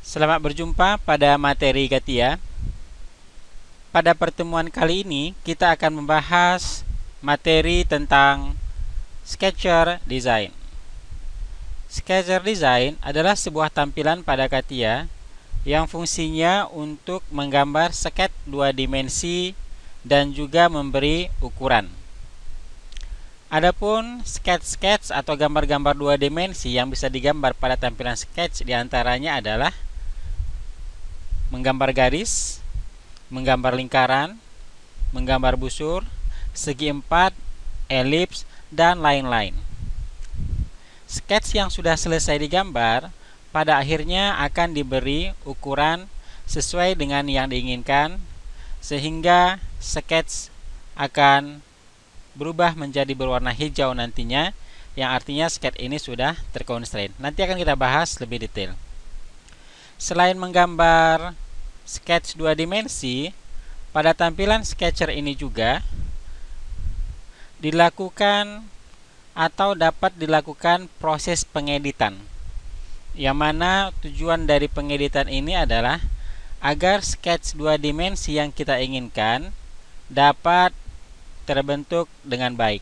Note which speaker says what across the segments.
Speaker 1: Selamat berjumpa pada materi CATIA. Pada pertemuan kali ini kita akan membahas materi tentang Sketcher Design. Sketcher Design adalah sebuah tampilan pada CATIA yang fungsinya untuk menggambar sket 2 dimensi dan juga memberi ukuran. Adapun sketch atau gambar-gambar 2 dimensi yang bisa digambar pada tampilan sketch diantaranya adalah menggambar garis, menggambar lingkaran, menggambar busur, segi empat, elips, dan lain-lain. Sketch yang sudah selesai digambar pada akhirnya akan diberi ukuran sesuai dengan yang diinginkan, sehingga sketch akan berubah menjadi berwarna hijau nantinya, yang artinya sketch ini sudah terconstrain. Nanti akan kita bahas lebih detail. Selain menggambar sketch 2 dimensi, pada tampilan Sketcher ini juga dilakukan atau dapat dilakukan proses pengeditan, yang mana tujuan dari pengeditan ini adalah agar sketch 2 dimensi yang kita inginkan dapat terbentuk dengan baik.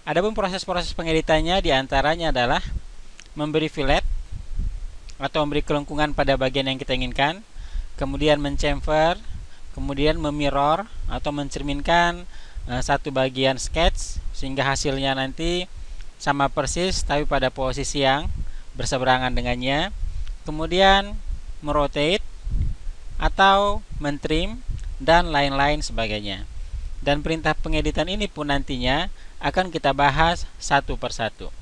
Speaker 1: Adapun proses-proses pengeditannya diantaranya adalah memberi fillet atau memberi kelengkungan pada bagian yang kita inginkan, kemudian menchamfer, kemudian memirror atau mencerminkan satu bagian sketch sehingga hasilnya nanti sama persis tapi pada posisi yang berseberangan dengannya, kemudian merotate atau mentrim dan lain-lain sebagainya. Dan perintah pengeditan ini pun nantinya akan kita bahas satu persatu.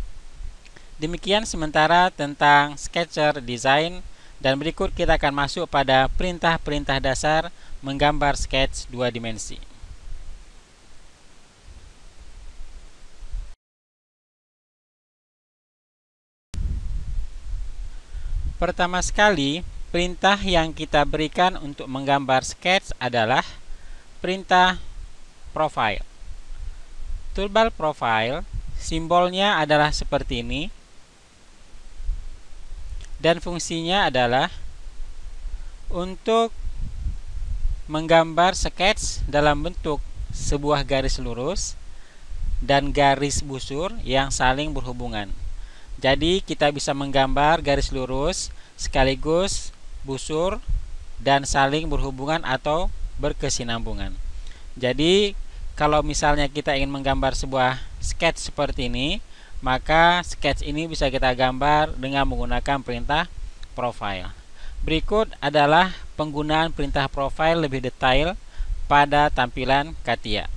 Speaker 1: Demikian sementara tentang Sketcher Design, dan berikut kita akan masuk pada perintah-perintah dasar menggambar sketch 2 dimensi. Pertama sekali, perintah yang kita berikan untuk menggambar sketch adalah perintah profile. Toolbar profile, simbolnya adalah seperti ini, dan fungsinya adalah untuk menggambar sketch dalam bentuk sebuah garis lurus dan garis busur yang saling berhubungan. Jadi kita bisa menggambar garis lurus sekaligus busur dan saling berhubungan atau berkesinambungan. Jadi kalau misalnya kita ingin menggambar sebuah sketch seperti ini, maka sketch ini bisa kita gambar dengan menggunakan perintah profile. Berikut adalah penggunaan perintah profile lebih detail pada tampilan CATIA.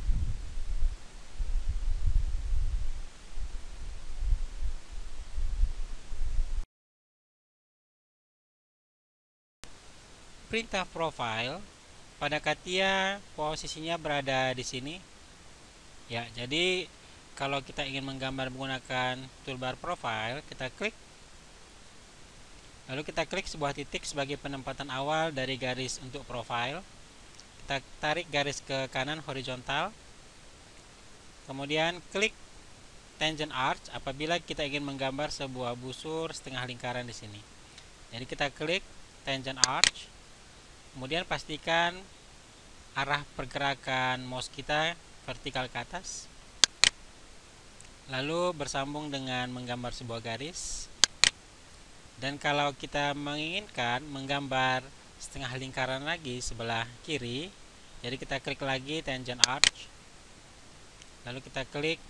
Speaker 1: Perintah profile pada CATIA posisinya berada di sini. Ya, jadi kalau kita ingin menggambar menggunakan toolbar profile, kita klik. Lalu kita klik sebuah titik sebagai penempatan awal dari garis untuk profile. Kita tarik garis ke kanan horizontal. Kemudian klik tangent arch apabila kita ingin menggambar sebuah busur setengah lingkaran di sini. Jadi kita klik tangent arch. Kemudian pastikan arah pergerakan mouse kita vertikal ke atas. Lalu bersambung dengan menggambar sebuah garis. Dan kalau kita menginginkan menggambar setengah lingkaran lagi sebelah kiri, jadi kita klik lagi tangent arch. Lalu kita klik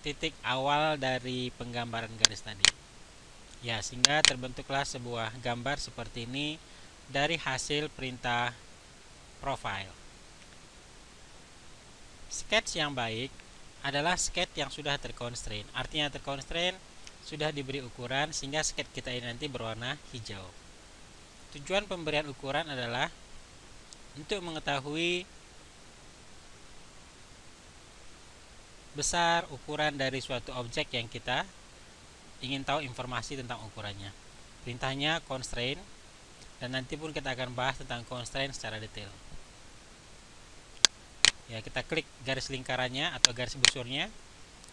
Speaker 1: titik awal dari penggambaran garis tadi. Ya, sehingga terbentuklah sebuah gambar seperti ini dari hasil perintah profile. Sketch yang baik adalah sketch yang sudah terconstrain. Artinya terconstrain sudah diberi ukuran sehingga sketch kita ini nanti berwarna hijau. Tujuan pemberian ukuran adalah untuk mengetahui besar ukuran dari suatu objek yang kita ingin tahu informasi tentang ukurannya. Perintahnya constraint, dan nanti pun kita akan bahas tentang constraint secara detail. Ya, kita klik garis lingkarannya atau garis busurnya.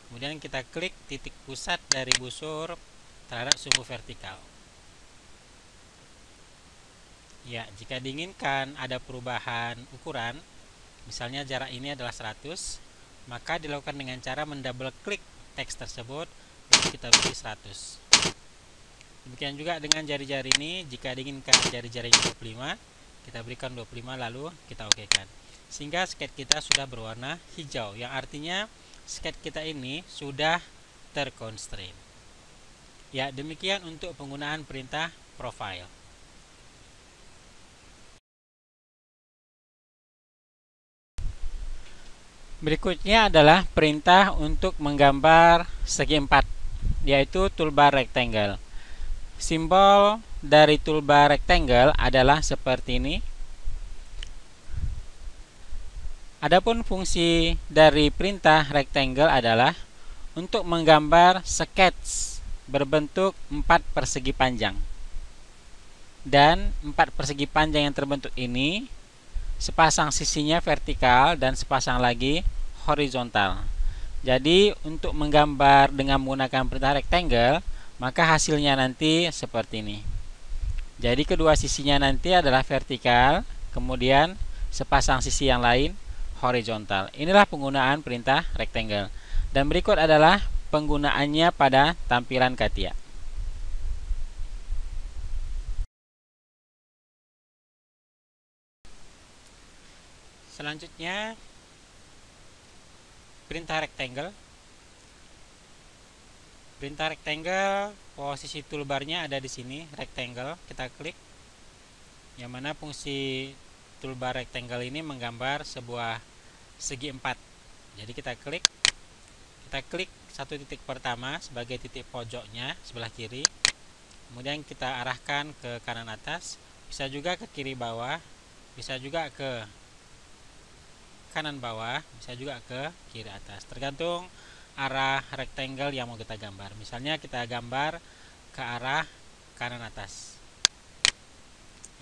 Speaker 1: Kemudian kita klik titik pusat dari busur terhadap sumbu vertikal. Ya, jika diinginkan ada perubahan ukuran, misalnya jarak ini adalah 100, maka dilakukan dengan cara mendouble klik teks tersebut, lalu kita beri 100. Demikian juga dengan jari-jari ini, jika diinginkan jari-jarinya 25, kita berikan 25 lalu kita okekan. Sehingga skate kita sudah berwarna hijau, yang artinya skate kita ini sudah terconstrain. Ya, demikian untuk penggunaan perintah profile. Berikutnya adalah perintah untuk menggambar segi 4, yaitu toolbar rectangle. Simbol dari toolbar rectangle adalah seperti ini. Adapun fungsi dari perintah rectangle adalah untuk menggambar sketch berbentuk 4 persegi panjang. Dan 4 persegi panjang yang terbentuk ini sepasang sisinya vertikal dan sepasang lagi horizontal. Jadi untuk menggambar dengan menggunakan perintah rectangle, maka hasilnya nanti seperti ini. Jadi kedua sisinya nanti adalah vertikal, kemudian sepasang sisi yang lain horizontal. Inilah penggunaan perintah rectangle. Dan berikut adalah penggunaannya pada tampilan CATIA. Selanjutnya perintah rectangle. Perintah rectangle, posisi toolbarnya ada di sini, rectangle. Kita klik. Yang mana fungsi toolbar rectangle ini menggambar sebuah segi 4. Jadi kita klik. Kita klik satu titik pertama sebagai titik pojoknya sebelah kiri. Kemudian kita arahkan ke kanan atas, bisa juga ke kiri bawah, bisa juga ke kanan bawah, bisa juga ke kiri atas, tergantung arah rectangle yang mau kita gambar. Misalnya kita gambar ke arah kanan atas.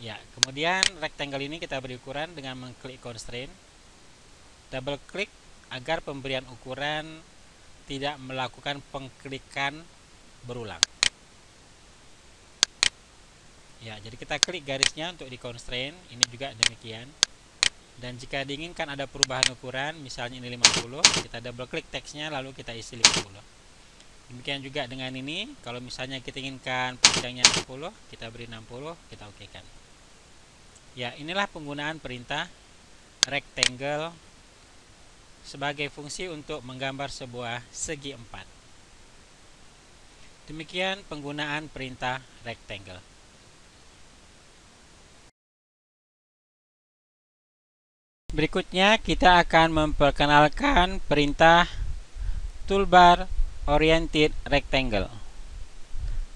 Speaker 1: Ya, kemudian rectangle ini kita beri ukuran dengan mengklik constraint, double klik agar pemberian ukuran tidak melakukan pengklikan berulang. Ya, jadi kita klik garisnya untuk di constraint, ini juga demikian. Dan jika diinginkan ada perubahan ukuran, misalnya ini 50, kita double klik teksnya lalu kita isi 50. Demikian juga dengan ini, kalau misalnya kita inginkan panjangnya 60, kita beri 60, kita okekan. Ya, inilah penggunaan perintah rectangle sebagai fungsi untuk menggambar sebuah segi 4. Demikian penggunaan perintah rectangle. Berikutnya kita akan memperkenalkan perintah toolbar oriented rectangle.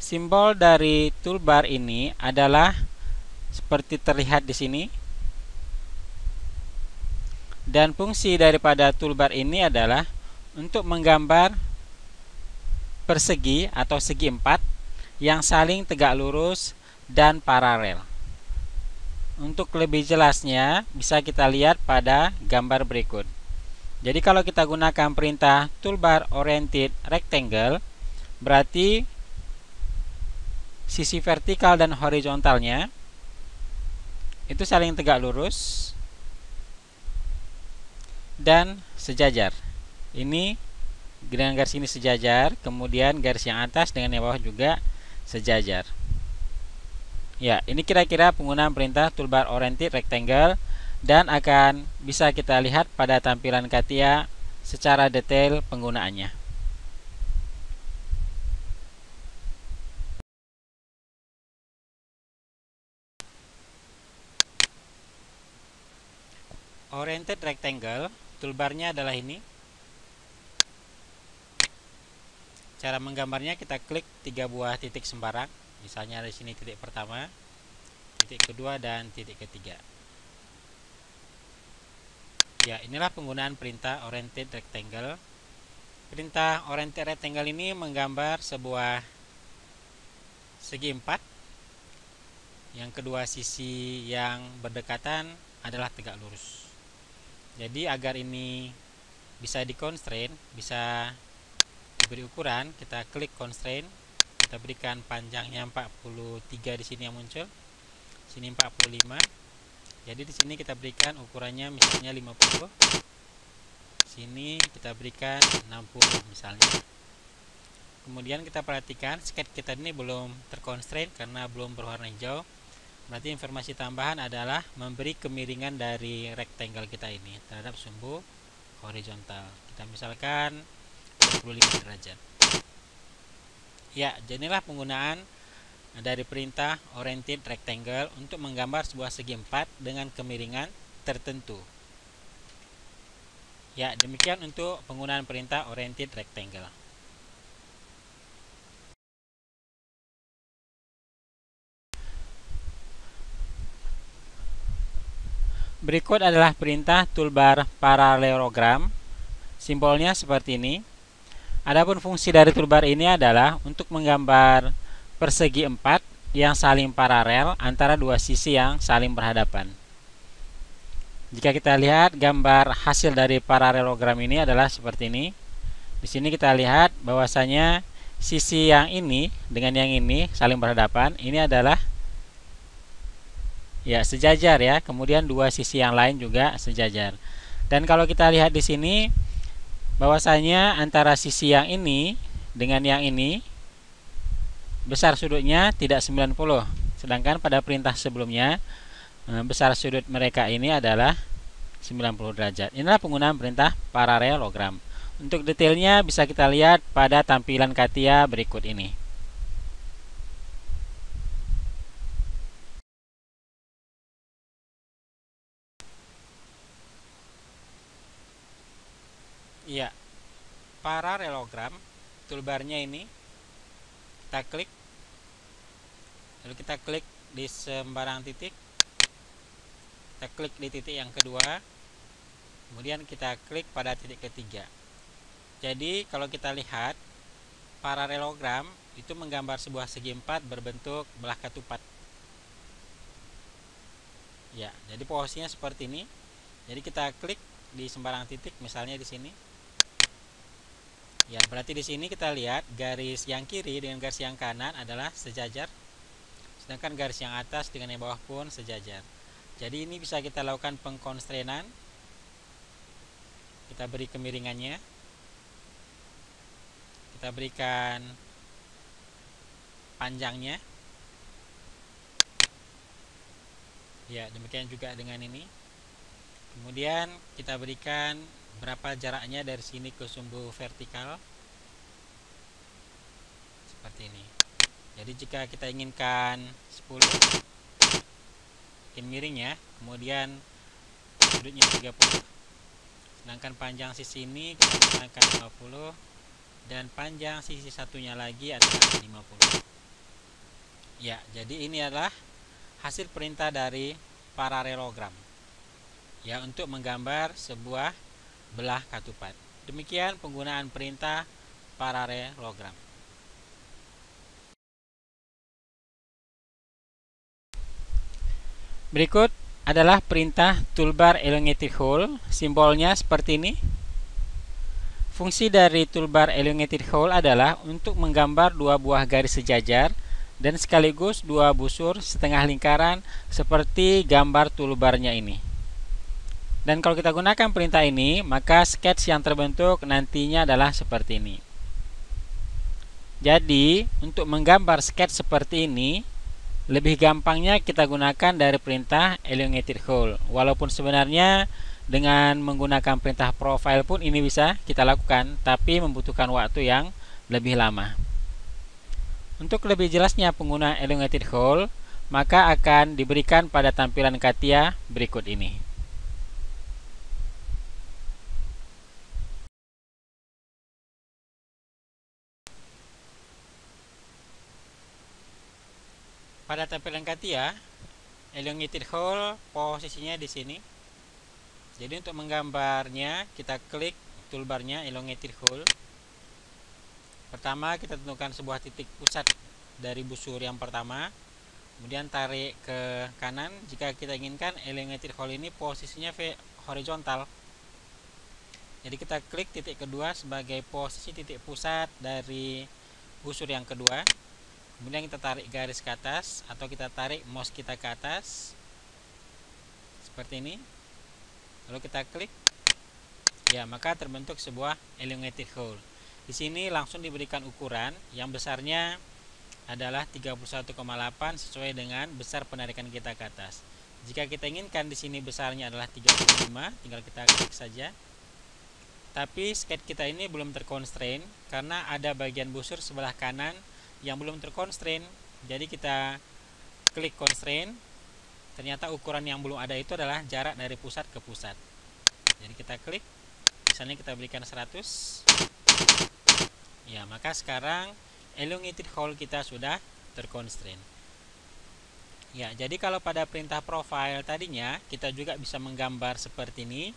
Speaker 1: Simbol dari toolbar ini adalah seperti terlihat di sini. Dan fungsi daripada toolbar ini adalah untuk menggambar persegi atau segi 4 yang saling tegak lurus dan paralel. Untuk lebih jelasnya bisa kita lihat pada gambar berikut. Jadi kalau kita gunakan perintah toolbar oriented rectangle, berarti sisi vertikal dan horizontalnya itu saling tegak lurus dan sejajar. Ini dengan garis ini sejajar, kemudian garis yang atas dengan yang bawah juga sejajar. Ya, ini kira-kira penggunaan perintah toolbar oriented rectangle dan akan bisa kita lihat pada tampilan CATIA secara detail penggunaannya. Oriented rectangle, toolbarnya adalah ini. Cara menggambarnya kita klik 3 buah titik sembarang. Misalnya di sini titik pertama, titik kedua, dan titik ketiga. Ya, inilah penggunaan perintah oriented rectangle. Perintah oriented rectangle ini menggambar sebuah segi 4. Yang kedua sisi yang berdekatan adalah tegak lurus. Jadi agar ini bisa di-constrain, bisa diberi ukuran, kita klik constraint. Kita berikan panjangnya 43 di sini yang muncul. sini 45. Jadi di sini kita berikan ukurannya misalnya 50. Sini kita berikan 60 misalnya. Kemudian kita perhatikan sketch kita ini belum terconstrain karena belum berwarna hijau. Berarti informasi tambahan adalah memberi kemiringan dari rectangle kita ini terhadap sumbu horizontal. Kita misalkan 25 derajat. Ya, jadilah penggunaan dari perintah oriented rectangle untuk menggambar sebuah segi empat dengan kemiringan tertentu. Ya, demikian untuk penggunaan perintah oriented rectangle. Berikut adalah perintah toolbar parallelogram. Simbolnya seperti ini. Adapun fungsi dari toolbar ini adalah untuk menggambar persegi empat yang saling paralel antara dua sisi yang saling berhadapan. Jika kita lihat gambar hasil dari paralelogram ini adalah seperti ini. Di sini kita lihat bahwasanya sisi yang ini dengan yang ini saling berhadapan. Ini adalah ya sejajar ya. Kemudian dua sisi yang lain juga sejajar. Dan kalau kita lihat di sini bahwasanya antara sisi yang ini dengan yang ini besar sudutnya tidak 90. Sedangkan pada perintah sebelumnya besar sudut mereka ini adalah 90 derajat. Inilah penggunaan perintah paralelogram. Untuk detailnya bisa kita lihat pada tampilan CATIA berikut ini. Iya, paralelogram toolbarnya ini kita klik, lalu kita klik di sembarang titik, kita klik di titik yang kedua, kemudian kita klik pada titik ketiga. Jadi kalau kita lihat paralelogram itu menggambar sebuah segi empat berbentuk belah ketupat. Ya, jadi posisinya seperti ini. Jadi kita klik di sembarang titik, misalnya di sini. Ya, berarti di sini kita lihat garis yang kiri dengan garis yang kanan adalah sejajar. Sedangkan garis yang atas dengan yang bawah pun sejajar. Jadi ini bisa kita lakukan pengkonstrainan. Kita beri kemiringannya. Kita berikan panjangnya. Ya, demikian juga dengan ini. Kemudian kita berikan berapa jaraknya dari sini ke sumbu vertikal. Seperti ini. Jadi jika kita inginkan 10, bikin miring ya. Kemudian sudutnya 30. Sedangkan panjang sisi ini kita gunakan 50 dan panjang sisi satunya lagi adalah 50. Ya, jadi ini adalah hasil perintah dari paralelogram. Ya, untuk menggambar sebuah belah ketupat. Demikian penggunaan perintah paralelogram. Berikut adalah perintah toolbar elongated hole. Simbolnya seperti ini. Fungsi dari toolbar elongated hole adalah untuk menggambar dua buah garis sejajar dan sekaligus dua busur setengah lingkaran seperti gambar toolbarnya ini. Dan kalau kita gunakan perintah ini, maka sketch yang terbentuk nantinya adalah seperti ini. Jadi, untuk menggambar sketch seperti ini, lebih gampangnya kita gunakan dari perintah elongated hole. Walaupun sebenarnya dengan menggunakan perintah profile pun ini bisa kita lakukan, tapi membutuhkan waktu yang lebih lama. Untuk lebih jelasnya penggunaan elongated hole, maka akan diberikan pada tampilan CATIA berikut ini. Pada tampilan CATIA, elongated hole posisinya di sini. Jadi untuk menggambarnya kita klik toolbarnya elongated hole. Pertama kita tentukan sebuah titik pusat dari busur yang pertama. Kemudian tarik ke kanan jika kita inginkan elongated hole ini posisinya horizontal. Jadi kita klik titik kedua sebagai posisi titik pusat dari busur yang kedua. Kemudian kita tarik garis ke atas atau kita tarik mouse kita ke atas seperti ini. Lalu kita klik. Ya, maka terbentuk sebuah elongated hole. Di sini langsung diberikan ukuran yang besarnya adalah 31,8 sesuai dengan besar penarikan kita ke atas. Jika kita inginkan di sini besarnya adalah 35, tinggal kita klik saja. Tapi skate kita ini belum terconstrain karena ada bagian busur sebelah kanan yang belum terconstrain. Jadi kita klik constraint. Ternyata ukuran yang belum ada itu adalah jarak dari pusat ke pusat. Jadi kita klik. Misalnya kita berikan 100. Ya, maka sekarang elongated hole kita sudah terconstrain. Ya, jadi kalau pada perintah profile tadinya kita juga bisa menggambar seperti ini.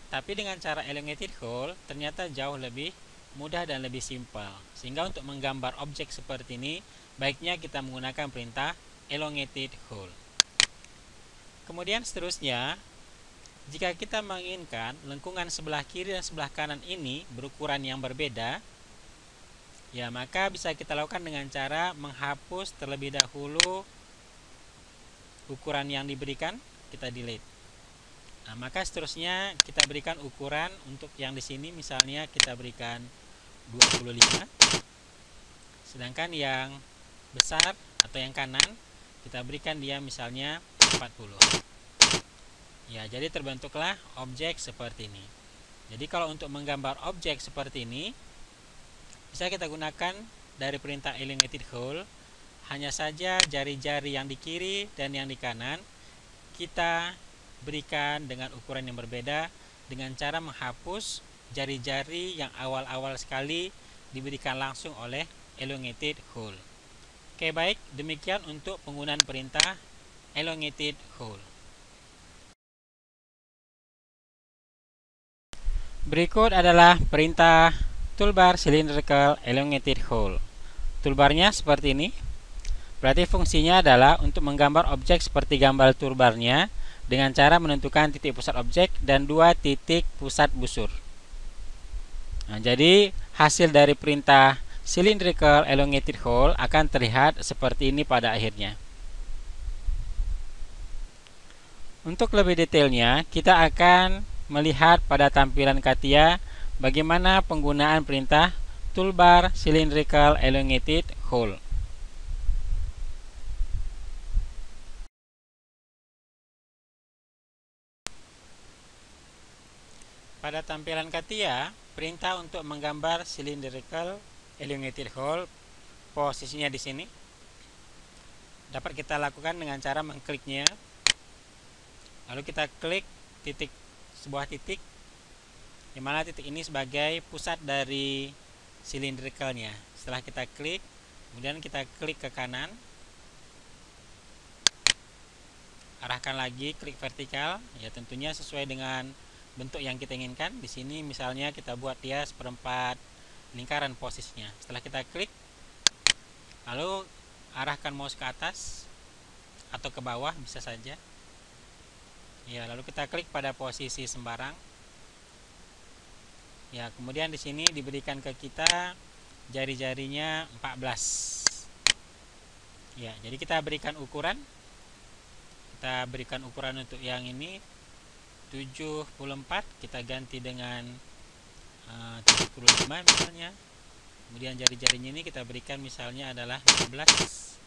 Speaker 1: Tapi dengan cara elongated hole ternyata jauh lebih mudah dan lebih simpel. Sehingga untuk menggambar objek seperti ini, baiknya kita menggunakan perintah elongated hole. Kemudian seterusnya, jika kita menginginkan lengkungan sebelah kiri dan sebelah kanan ini berukuran yang berbeda, ya maka bisa kita lakukan dengan cara menghapus terlebih dahulu ukuran yang diberikan, kita delete. Nah, maka seterusnya kita berikan ukuran untuk yang di sini, misalnya kita berikan 25, sedangkan yang besar atau yang kanan kita berikan dia misalnya 40. Ya, jadi terbentuklah objek seperti ini. Jadi kalau untuk menggambar objek seperti ini bisa kita gunakan dari perintah elongated hole. Hanya saja jari-jari yang di kiri dan yang di kanan kita berikan dengan ukuran yang berbeda dengan cara menghapus jari-jari yang awal-awal sekali diberikan langsung oleh elongated hole. Oke, baik, demikian untuk penggunaan perintah elongated hole. Berikut adalah perintah toolbar cylindrical elongated hole. Toolbarnya seperti ini. Berarti fungsinya adalah untuk menggambar objek seperti gambar toolbarnya dengan cara menentukan titik pusat objek dan 2 titik pusat busur. Nah, jadi hasil dari perintah cylindrical elongated hole akan terlihat seperti ini pada akhirnya. Untuk lebih detailnya, kita akan melihat pada tampilan CATIA bagaimana penggunaan perintah toolbar cylindrical elongated hole. Pada tampilan CATIA, perintah untuk menggambar cylindrical elongated hole posisinya di sini dapat kita lakukan dengan cara mengkliknya. Lalu kita klik sebuah titik di mana titik ini sebagai pusat dari cylindricalnya. Setelah kita klik, kemudian kita klik ke kanan, arahkan lagi, klik vertikal, ya tentunya sesuai dengan bentuk yang kita inginkan. Di sini misalnya kita buat dia seperempat lingkaran posisinya. Setelah kita klik, lalu arahkan mouse ke atas atau ke bawah bisa saja. Ya, lalu kita klik pada posisi sembarang. Ya, kemudian di sini diberikan ke kita jari-jarinya 14. Ya, jadi kita berikan ukuran. Kita berikan ukuran untuk yang ini 74, kita ganti dengan 75 misalnya. Kemudian jari-jarinya ini kita berikan misalnya adalah 15.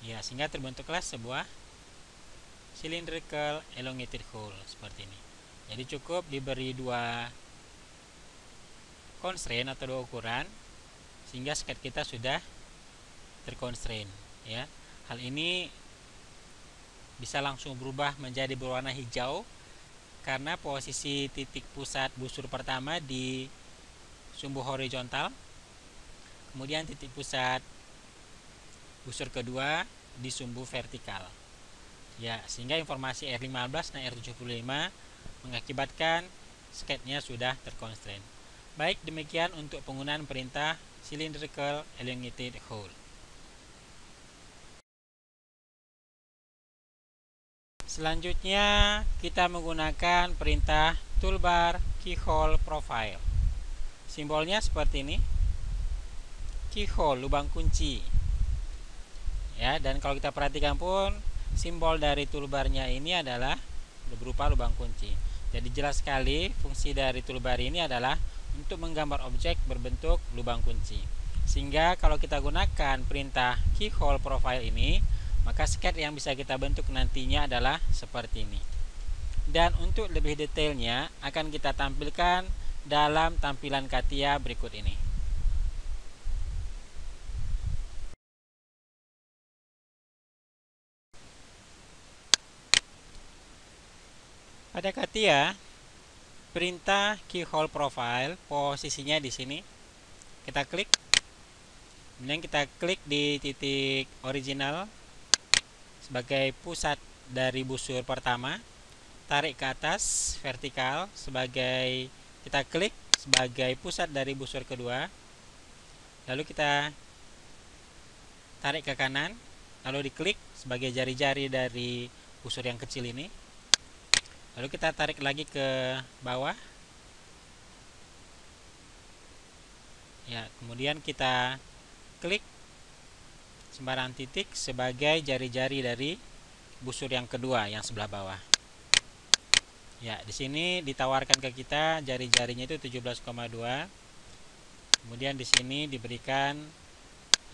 Speaker 1: Ya, sehingga terbentuklah sebuah cylindrical elongated hole seperti ini. Jadi cukup diberi 2 constraint atau 2 ukuran sehingga skate kita sudah terconstrain, ya. Hal ini bisa langsung berubah menjadi berwarna hijau karena posisi titik pusat busur pertama di sumbu horizontal, kemudian titik pusat busur kedua di sumbu vertikal. Ya, sehingga informasi R15 dan R75 mengakibatkan skate-nya sudah terconstrain. Baik, demikian untuk penggunaan perintah cylindrical elongated hole. Selanjutnya kita menggunakan perintah toolbar keyhole profile. Simbolnya seperti ini. Keyhole, lubang kunci. ya. Dan kalau kita perhatikan pun simbol dari toolbarnya ini adalah berupa lubang kunci. Jadi jelas sekali fungsi dari toolbar ini adalah untuk menggambar objek berbentuk lubang kunci. Sehingga kalau kita gunakan perintah keyhole profile ini, maka sketch yang bisa kita bentuk nantinya adalah seperti ini. Dan untuk lebih detailnya akan kita tampilkan dalam tampilan CATIA berikut ini. Pada CATIA, perintah keyhole profile posisinya di sini. Kita klik, kemudian kita klik di titik original sebagai pusat dari busur pertama, tarik ke atas vertikal sebagai kita klik sebagai pusat dari busur kedua, lalu kita tarik ke kanan, lalu diklik sebagai jari-jari dari busur yang kecil ini. Lalu kita tarik lagi ke bawah. Ya, kemudian kita klik sembarang titik sebagai jari-jari dari busur yang kedua yang sebelah bawah. Ya, di sini ditawarkan ke kita jari-jarinya itu 17,2. Kemudian di sini diberikan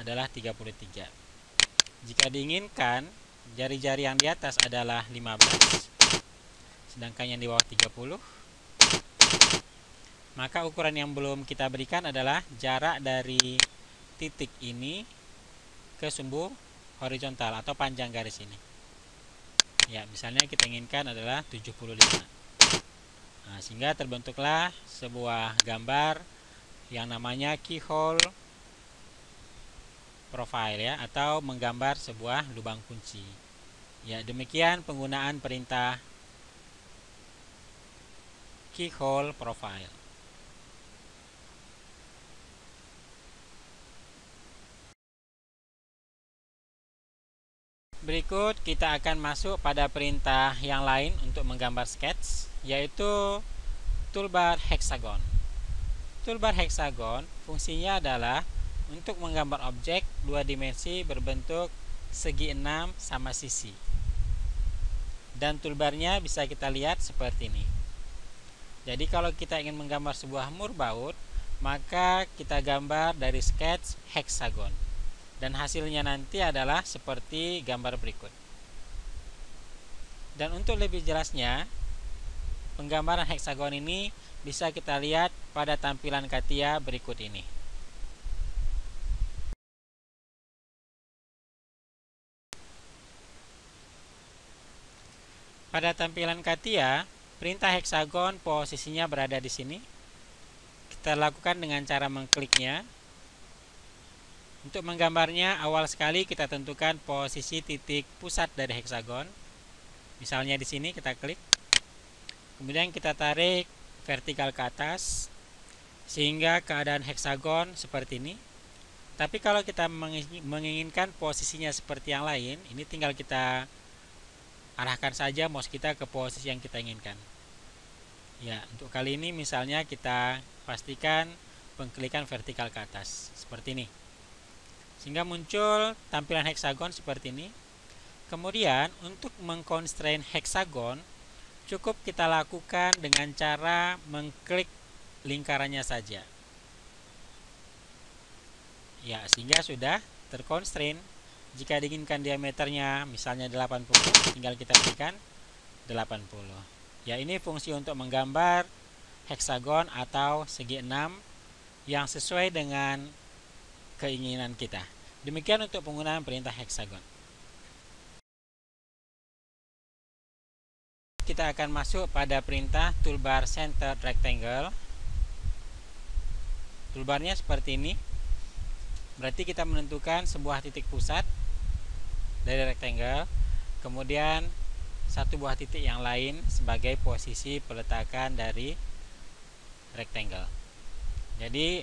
Speaker 1: adalah 33. Jika diinginkan jari-jari yang di atas adalah 15. Sedangkan yang di bawah 30, maka ukuran yang belum kita berikan adalah jarak dari titik ini ke sumbu horizontal atau panjang garis ini. Ya, misalnya kita inginkan adalah 75. Nah, sehingga terbentuklah sebuah gambar yang namanya keyhole profile ya, atau menggambar sebuah lubang kunci. Ya, demikian penggunaan perintah keyhole profile. Berikut kita akan masuk pada perintah yang lain untuk menggambar sketch, yaitu toolbar hexagon. Toolbar hexagon fungsinya adalah untuk menggambar objek dua dimensi berbentuk segi 6 sama sisi. Dan toolbarnya bisa kita lihat seperti ini. Jadi kalau kita ingin menggambar sebuah mur baut, maka kita gambar dari sketch hexagon. Dan hasilnya nanti adalah seperti gambar berikut. Dan untuk lebih jelasnya, penggambaran hexagon ini bisa kita lihat pada tampilan CATIA berikut ini. Pada tampilan CATIA, perintah hexagon posisinya berada di sini. Kita lakukan dengan cara mengkliknya. Untuk menggambarnya, awal sekali kita tentukan posisi titik pusat dari hexagon. Misalnya di sini kita klik. Kemudian kita tarik vertikal ke atas sehingga keadaan hexagon seperti ini. Tapi kalau kita menginginkan posisinya seperti yang lain, ini tinggal kita arahkan saja mouse kita ke posisi yang kita inginkan. Ya, untuk kali ini misalnya kita pastikan pengklikan vertikal ke atas seperti ini, sehingga muncul tampilan hexagon seperti ini. Kemudian untuk mengconstrain hexagon cukup kita lakukan dengan cara mengklik lingkarannya saja. Ya, sehingga sudah terconstrain. Jika diinginkan diameternya misalnya 80, tinggal kita berikan 80. Ya, ini fungsi untuk menggambar hexagon atau segi 6 yang sesuai dengan keinginan kita. Demikian untuk penggunaan perintah hexagon. Kita akan masuk pada perintah toolbar center rectangle. Toolbarnya seperti ini. Berarti kita menentukan sebuah titik pusat dari rectangle, kemudian satu buah titik yang lain sebagai posisi peletakan dari rectangle. Jadi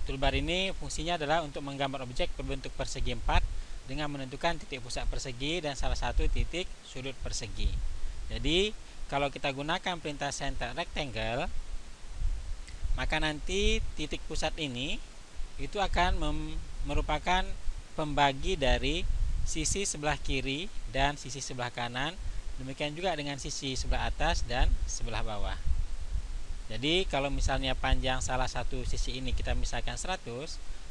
Speaker 1: toolbar ini fungsinya adalah untuk menggambar objek berbentuk persegi 4 dengan menentukan titik pusat persegi dan salah satu titik sudut persegi. Jadi kalau kita gunakan perintah center rectangle, maka nanti titik pusat ini itu akan merupakan pembagi dari sisi sebelah kiri dan sisi sebelah kanan. Demikian juga dengan sisi sebelah atas dan sebelah bawah. Jadi kalau misalnya panjang salah satu sisi ini kita misalkan 100,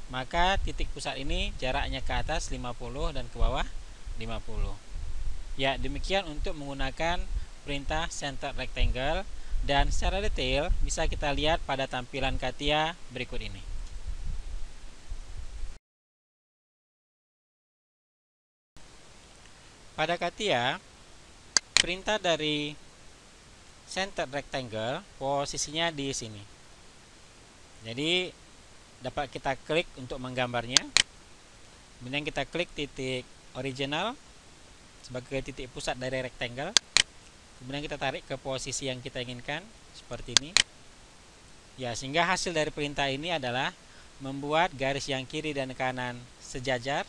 Speaker 1: maka titik pusat ini jaraknya ke atas 50 dan ke bawah 50. Ya, demikian untuk menggunakan perintah center rectangle, dan secara detail bisa kita lihat pada tampilan CATIA berikut ini. Pada CATIA, perintah dari center rectangle posisinya di sini. Jadi dapat kita klik untuk menggambarnya. Kemudian kita klik titik original sebagai titik pusat dari rectangle. Kemudian kita tarik ke posisi yang kita inginkan seperti ini. Ya, sehingga hasil dari perintah ini adalah membuat garis yang kiri dan kanan sejajar,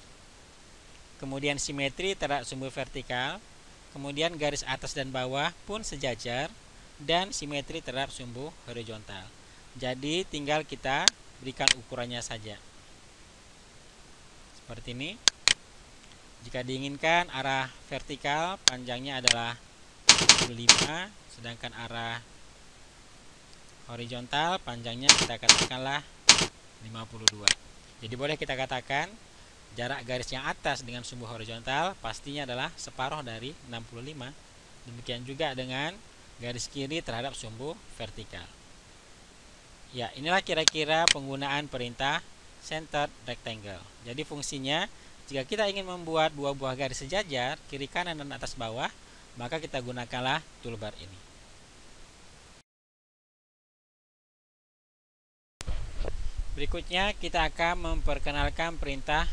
Speaker 1: kemudian simetri terhadap sumbu vertikal, kemudian garis atas dan bawah pun sejajar, dan simetri terhadap sumbu horizontal. Jadi tinggal kita berikan ukurannya saja seperti ini. Jika diinginkan arah vertikal panjangnya adalah 25, sedangkan arah horizontal panjangnya kita katakanlah 52. Jadi boleh kita katakan jarak garis yang atas dengan sumbu horizontal pastinya adalah separuh dari 65. Demikian juga dengan garis kiri terhadap sumbu vertikal. Ya, inilah kira-kira penggunaan perintah center rectangle. Jadi fungsinya, jika kita ingin membuat dua buah garis sejajar kiri kanan dan atas bawah, maka kita gunakanlah toolbar ini. Berikutnya kita akan memperkenalkan perintah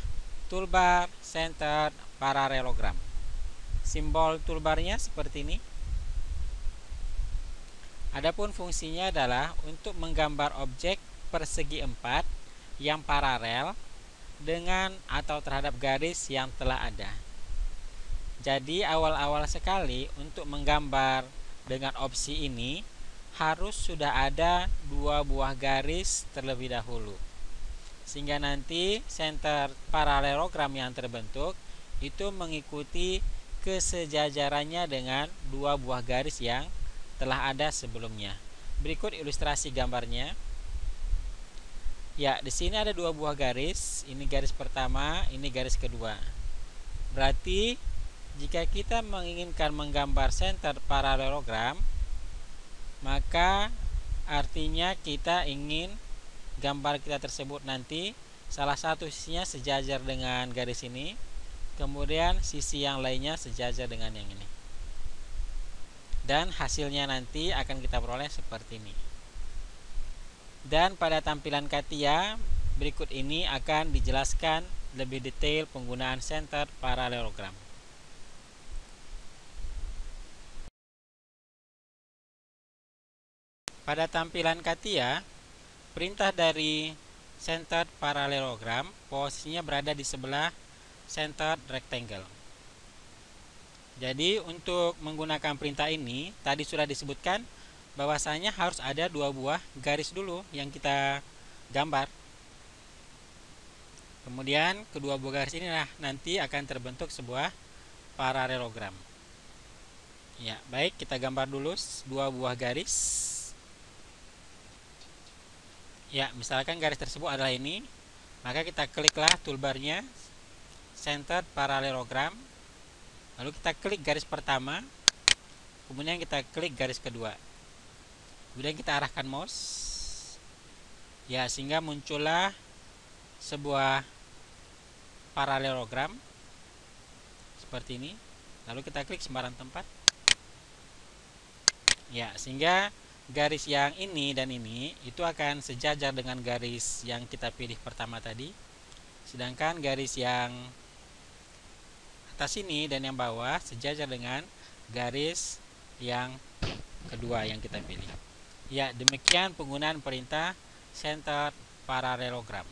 Speaker 1: toolbar center parallelogram. Simbol toolbarnya seperti ini. Adapun fungsinya adalah untuk menggambar objek persegi 4 yang paralel dengan atau terhadap garis yang telah ada. Jadi awal-awal sekali untuk menggambar dengan opsi ini harus sudah ada dua buah garis terlebih dahulu, sehingga nanti center parallelogram yang terbentuk itu mengikuti kesejajarannya dengan dua buah garis yang telah ada sebelumnya. Berikut ilustrasi gambarnya. Ya, di sini ada dua buah garis, ini garis pertama, ini garis kedua. Berarti jika kita menginginkan menggambar center parallelogram, maka artinya kita ingin gambar kita tersebut nanti salah satu sisinya sejajar dengan garis ini, kemudian sisi yang lainnya sejajar dengan yang ini. Dan hasilnya nanti akan kita peroleh seperti ini. Dan pada tampilan CATIA berikut ini akan dijelaskan lebih detail penggunaan center parallelogram. Pada tampilan CATIA, perintah dari center parallelogram posisinya berada di sebelah center rectangle. Jadi untuk menggunakan perintah ini tadi sudah disebutkan bahwasanya harus ada dua buah garis dulu yang kita gambar. Kemudian kedua buah garis inilah nanti akan terbentuk sebuah parallelogram. Ya, baik, kita gambar dulu dua buah garis. Ya, misalkan garis tersebut adalah ini, maka kita kliklah toolbarnya center parallelogram, lalu kita klik garis pertama, kemudian kita klik garis kedua, kemudian kita arahkan mouse, ya, sehingga muncullah sebuah parallelogram seperti ini. Lalu kita klik sembarang tempat, ya, sehingga garis yang ini dan ini itu akan sejajar dengan garis yang kita pilih pertama tadi, sedangkan garis yang atas ini dan yang bawah sejajar dengan garis yang kedua yang kita pilih. Ya, demikian penggunaan perintah center parallelogram.